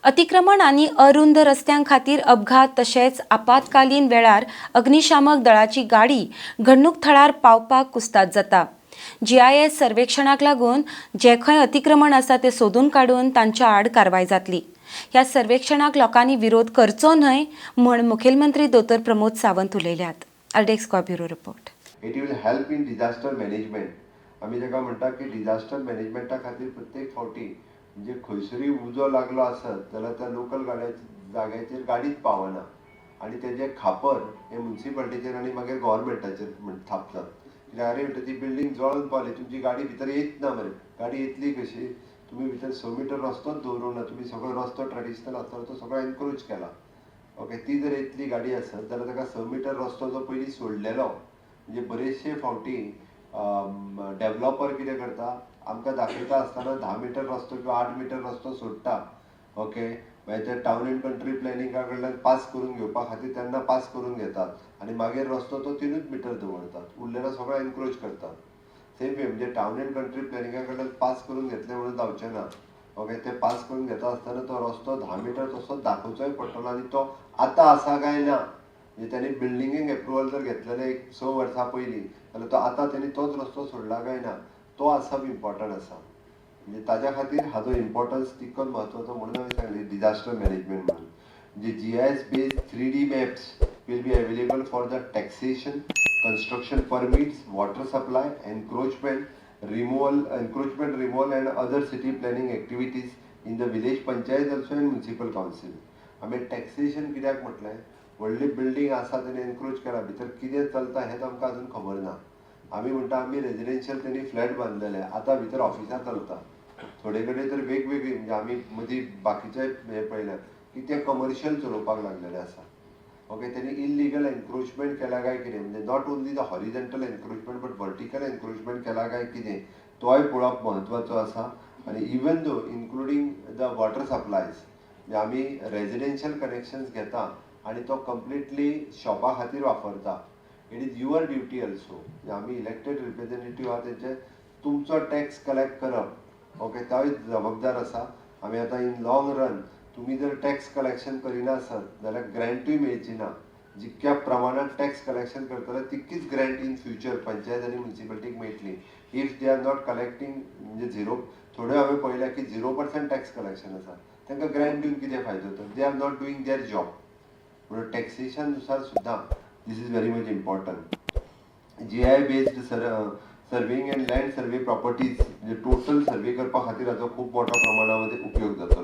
अतिक्रमण आणि अरुंद रस्त्यां खातीर अपघात तशेंच आपातकालीन वेळार अग्निशामक दळाची गाडी घडणूक थळार पावपाक कुस्ताद जाता। GIS सर्वेक्षणाक लागून जे खंय अतिक्रमण आसा ते सोदून काडून तांच्या आड कारवाय जातली। ह्या सर्वेक्षणाक लोकांनी विरोध करचो न्हय म्हण मुखेलमंत्री दोतोर प्रमोद सावंत उलयल्यात। अर्डेक्स bureau report. It will help in disaster management. आम्ही जेका म्हणटा की डिजास्टर मॅनेजमेंटा खातीर प्रत्येक फावटी म्हणजे खंयसरी उजो लागलो आसत जाल्यार त्या लोकल जाग्याचेर गाडीच पावना आणि तेजे खापर हे म्युनिसिपालिटीचेर आणि मागीर गव्हर्नमेंटाचेर थापतात। कित्याक अरे ती बिल्डींग जळोन पावली, तुमची गाडी भितर येत ना मरे, गाडी येतली कशी? तुम्ही भितर 6 मीटर रस्तोच दवरूंक ना, तुम्ही सगळो रस्तो ट्रेडिशनल आसता तो सगळो एनक्रोच केला। ओके, ती जर येतली गाडी आसत जाल्यार ताका 6 मीटर रस्तो जो पयलीं सोडलेलो म्हणजे बरेचशे फावटी डेव्हलपर कितें करता, आमकां दाखयता आसतना 10 मीटर रस्तो किंवा 8 मीटर रस्तो सोडटा। ओके, मागीर ते टावन एंड कंट्री प्लॅनिंगा कडल्यान पास करून घेवपा खातीर तेन्ना पास करून घेतात आनी मागीर रस्तो तो 3 मीटर दवरतात, उरलेलो सगळो एनक्रोच करतात। सेम वे म्हणजे टावन एंड कंट्री प्लॅनिंगा कडल्यान पास करून घेतले म्हणून जावचें ना। ओके, ते पास करून घेता आसतना तो रस्तो 10 मीटर तसोच दाखोवचोय पडटलो आनी तो आतां आसा काय ना, म्हणजे त्यांनी बिल्डिंगेक एप्रुवल जर घेतलेले 6 वर्सां पयलीं जाल्यार तो आतां त्यांनी तोच रस्तो सोडला काय ना तो आसप इम्पॉर्टंट आसा। म्हणजे ताज्या खातीर हाजो इम्पॉर्टन्स तितकोच म्हत्वाचो म्हणून हांवें सांगलें डिजास्टर मॅनेजमेंट म्हणून। म्हणजे GIS based 3D maps will be available for the taxation, construction permits, water supply, encroachment removal and other city planning activities in the village panchayat also and municipal council. आम्ही taxation कित्याक म्हटलें, व्हडली building आसा तेणी encroach केला, भितर कितें चलता हें आमकां अजून खबर ना। आमी म्हणटा आमी रेजिडेन्शियल तेणी फ्लॅट बांदलेले, आतां भितर ऑफिसां चलता। थोडे कडेन तर वेगवेगळी म्हणजे आमी मदीं बाकीचे हे पळयल्यात की ते कमर्शियल चलोवपाक लागलेले आसा। ओके, त्यांनी इलिगल एनक्रोचमेंट केला काय कितें, म्हणजे not only the horizontal encroachment but vertical encroachment केला काय कितें तोय पळोवप म्हत्वाचो आसा। आनी even though including the water supplies, म्हणजे आमी रेजिडेन्शियल कनेक्शन्स घेता आनी तो कंप्लिटली शॉपा खातीर वापरता। It is your duty also, म्हणजे आमी इलेक्टेड रिप्रेझेंटेटिव्ह आहा तेंचे तुमचो टॅक्स कलेक्ट करप। ओके, तोय जबाबदार आसा। आमी आतां इन लॉंग रन तुम्ही जर टॅक्स कलेक्शन करिना आसत जाल्यार ग्रँटूय मेळची ना। जितक्या प्रमाणात टॅक्स कलेक्शन करतले तितकीच ग्रँट इन फ्युचर पंचायत आनी म्युनिसिपालिटीक मेळटली। If they are not collecting म्हणजे झिरो, थोड्यो हांवें पळयल्या की 0% टॅक्स कलेक्शन आसा, तांकां ग्रँट दिवन कितें फायदो? तर they are not doing their job. म्हणून टॅक्सेशन नुसार सुद्दां this is very much important. GI based surveying and land survey properties म्हणजे टोटल सर्वे करपा खातीर हाचो खूब मोठ्या प्रमाणामध्ये उपयोग जातलो।